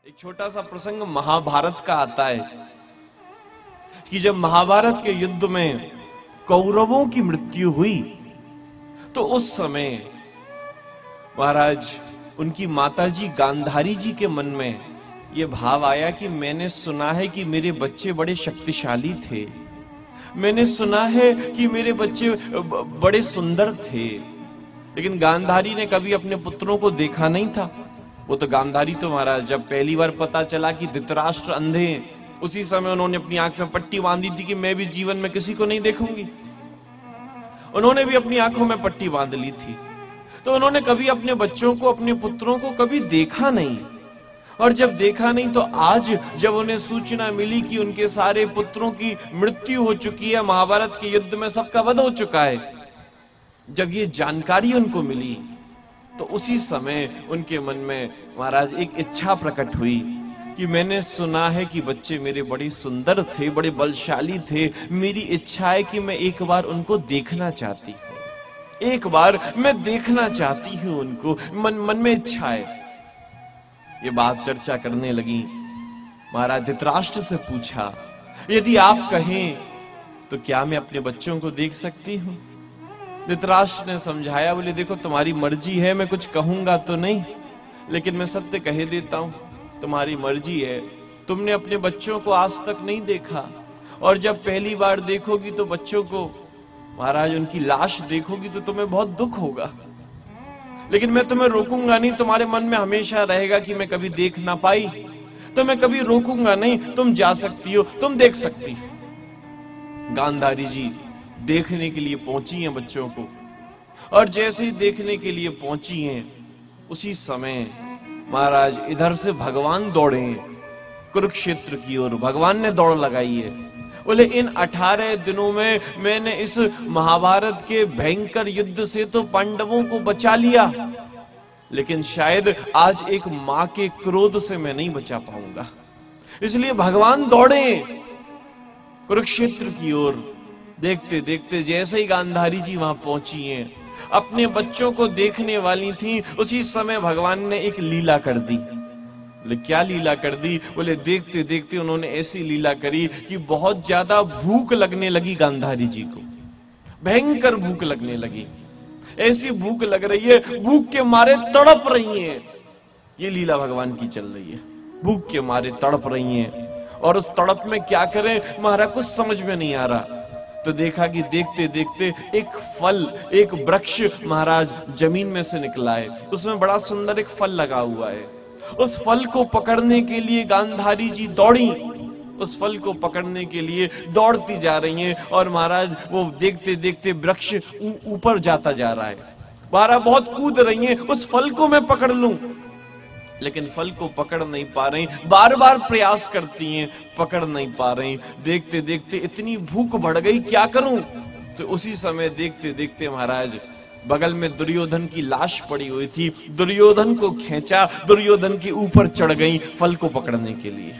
एक छोटा सा प्रसंग महाभारत का आता है कि जब महाभारत के युद्ध में कौरवों की मृत्यु हुई तो उस समय महाराज उनकी माताजी गांधारी जी के मन में यह भाव आया कि मैंने सुना है कि मेरे बच्चे बड़े शक्तिशाली थे, मैंने सुना है कि मेरे बच्चे बड़े सुंदर थे। लेकिन गांधारी ने कभी अपने पुत्रों को देखा नहीं था। वो तो गांधारी तो महाराज जब पहली बार पता चला कि धृतराष्ट्र अंधे हैं, उसी समय उन्होंने अपनी आंख में पट्टी बांधी थी कि मैं भी जीवन में किसी को नहीं देखूंगी। उन्होंने भी अपनी आंखों में पट्टी बांध ली थी। तो उन्होंने कभी अपने बच्चों को, अपने पुत्रों को कभी देखा नहीं। और जब देखा नहीं तो आज जब उन्हें सूचना मिली कि उनके सारे पुत्रों की मृत्यु हो चुकी है, महाभारत के युद्ध में सबका वध हो चुका है, जब ये जानकारी उनको मिली तो उसी समय उनके मन में महाराज एक इच्छा प्रकट हुई कि मैंने सुना है कि बच्चे मेरे बड़े सुंदर थे, बड़े बलशाली थे। मेरी इच्छा है कि मैं एक बार उनको देखना चाहती हूं, एक बार मैं देखना चाहती हूं उनको। मन में इच्छा है। ये बात चर्चा करने लगी। महाराज धृतराष्ट्र से पूछा, यदि आप कहें तो क्या मैं अपने बच्चों को देख सकती हूं? धृतराष्ट्र ने समझाया, बोले देखो तुम्हारी मर्जी है, मैं कुछ कहूंगा तो नहीं, लेकिन मैं सत्य कह देता हूं, तुम्हारी मर्जी है। तुमने अपने बच्चों को आज तक नहीं देखा, और जब पहली बार देखोगी तो बच्चों को महाराज उनकी लाश देखोगी तो तुम्हें बहुत दुख होगा। लेकिन मैं तुम्हें रोकूंगा नहीं, तुम्हारे मन में हमेशा रहेगा कि मैं कभी देख ना पाई, तो मैं कभी रोकूंगा नहीं, तुम जा सकती हो, तुम देख सकती हो। गांधारी जी देखने के लिए पहुंची हैं बच्चों को, और जैसे ही देखने के लिए पहुंची हैं उसी समय महाराज इधर से भगवान दौड़े कुरुक्षेत्र की ओर। भगवान ने दौड़ लगाई है। बोले इन 18 दिनों में मैंने इस महाभारत के भयंकर युद्ध से तो पांडवों को बचा लिया, लेकिन शायद आज एक मां के क्रोध से मैं नहीं बचा पाऊंगा। इसलिए भगवान दौड़े कुरुक्षेत्र की ओर। देखते देखते जैसे ही गांधारी जी वहां पहुंची हैं, अपने बच्चों को देखने वाली थी, उसी समय भगवान ने एक लीला कर दी। बोले क्या लीला कर दी? बोले देखते देखते उन्होंने ऐसी लीला करी कि बहुत ज्यादा भूख लगने लगी गांधारी जी को, भयंकर भूख लगने लगी। ऐसी भूख लग रही है, भूख के मारे तड़प रही हैं। ये लीला भगवान की चल रही है, भूख के मारे तड़प रही हैं। और उस तड़प में क्या करें महाराज कुछ समझ में नहीं आ रहा। तो देखा कि देखते देखते एक फल, एक वृक्ष महाराज जमीन में से निकला है, उसमें बड़ा सुंदर एक फल लगा हुआ है। उस फल को पकड़ने के लिए गांधारी जी दौड़ी, उस फल को पकड़ने के लिए दौड़ती जा रही हैं। और महाराज वो देखते देखते वृक्ष ऊपर जाता जा रहा है। महाराज बहुत कूद रही हैं, उस फल को मैं पकड़ लूं, लेकिन फल को पकड़ नहीं पा रही। बार बार प्रयास करती हैं, पकड़ नहीं पा रही। देखते देखते इतनी भूख बढ़ गई, क्या करूं? तो उसी समय देखते देखते महाराज बगल में दुर्योधन की लाश पड़ी हुई थी। दुर्योधन को खींचा, दुर्योधन के ऊपर चढ़ गई फल को पकड़ने के लिए।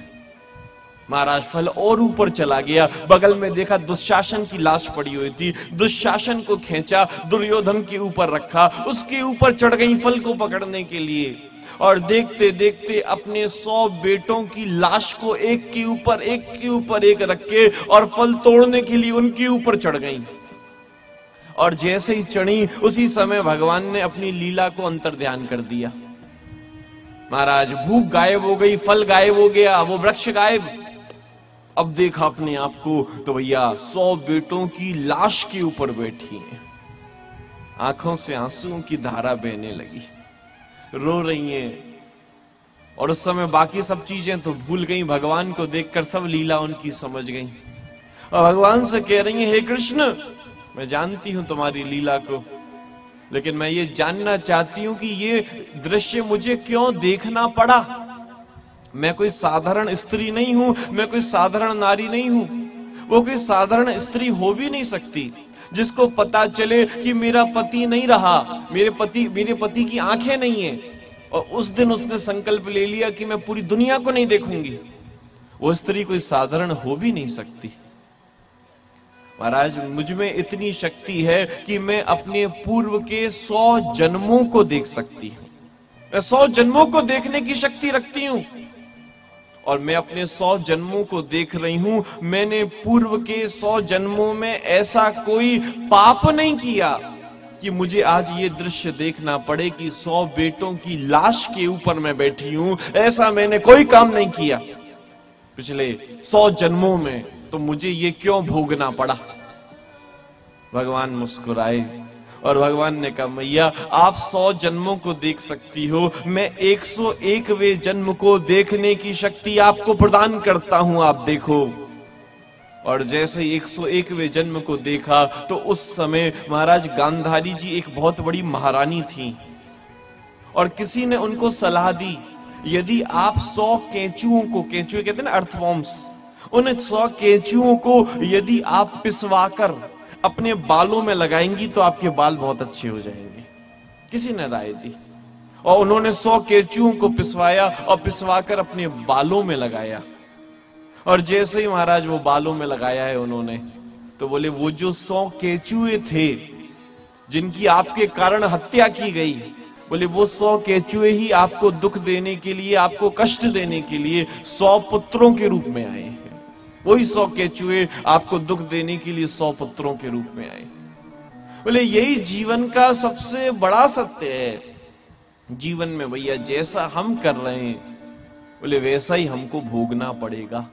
महाराज फल और ऊपर चला गया। बगल में देखा दुशासन की लाश पड़ी हुई थी, दुशासन को खींचा, दुर्योधन के ऊपर रखा, उसके ऊपर चढ़ गई फल को पकड़ने के लिए। और देखते देखते अपने 100 बेटों की लाश को एक के ऊपर एक रख के और फल तोड़ने के लिए उनके ऊपर चढ़ गई। और जैसे ही चढ़ी उसी समय भगवान ने अपनी लीला को अंतर्ध्यान कर दिया। महाराज भूख गायब हो गई, फल गायब हो गया, वो वृक्ष गायब। अब देखा अपने आप को तो भैया 100 बेटों की लाश के ऊपर बैठी है। आंखों से आंसुओं की धारा बहने लगी, रो रही हैं। और उस समय बाकी सब चीजें तो भूल गई, भगवान को देखकर सब लीला उनकी समझ गई। और भगवान से कह रही हैं, हे कृष्ण मैं जानती हूं तुम्हारी लीला को, लेकिन मैं ये जानना चाहती हूं कि ये दृश्य मुझे क्यों देखना पड़ा। मैं कोई साधारण स्त्री नहीं हूं, मैं कोई साधारण नारी नहीं हूं। वो कोई साधारण स्त्री हो भी नहीं सकती जिसको पता चले कि मेरा पति नहीं रहा, मेरे पति की आंखें नहीं है, और उस दिन उसने संकल्प ले लिया कि मैं पूरी दुनिया को नहीं देखूंगी। वो स्त्री कोई साधारण हो भी नहीं सकती। महाराज मुझ में इतनी शक्ति है कि मैं अपने पूर्व के 100 जन्मों को देख सकती हूं। मैं 100 जन्मों को देखने की शक्ति रखती हूं। और मैं अपने 100 जन्मों को देख रही हूं, मैंने पूर्व के 100 जन्मों में ऐसा कोई पाप नहीं किया कि मुझे आज ये दृश्य देखना पड़े कि 100 बेटों की लाश के ऊपर मैं बैठी हूं। ऐसा मैंने कोई काम नहीं किया पिछले 100 जन्मों में, तो मुझे ये क्यों भोगना पड़ा। भगवान मुस्कुराए और भगवान ने कहा, मैया आप 100 जन्मों को देख सकती हो, मैं 101वें जन्म को देखने की शक्ति आपको प्रदान करता हूं, आप देखो। और जैसे 101वें जन्म को देखा तो उस समय महाराज गांधारी जी एक बहुत बड़ी महारानी थी और किसी ने उनको सलाह दी, यदि आप 100 केंचुओं को, केंचुए कहते हैं ना अर्थवॉर्म्स, उन 100 केंचुओं को यदि आप पिसवाकर अपने बालों में लगाएंगी तो आपके बाल बहुत अच्छे हो जाएंगे। किसी ने राय दी और उन्होंने 100 केंचुओं को पिसवाया और पिसवाकर अपने बालों में लगाया। और जैसे ही महाराज वो बालों में लगाया है उन्होंने, तो बोले वो जो 100 केंचुए थे जिनकी आपके कारण हत्या की गई, बोले वो 100 केंचुए ही आपको दुख देने के लिए, आपको कष्ट देने के लिए 100 पुत्रों के रूप में आए हैं। वही 100 केंचुए आपको दुख देने के लिए 100 पुत्रों के रूप में आए। बोले यही जीवन का सबसे बड़ा सत्य है। जीवन में भैया जैसा हम कर रहे हैं, बोले वैसा ही हमको भोगना पड़ेगा।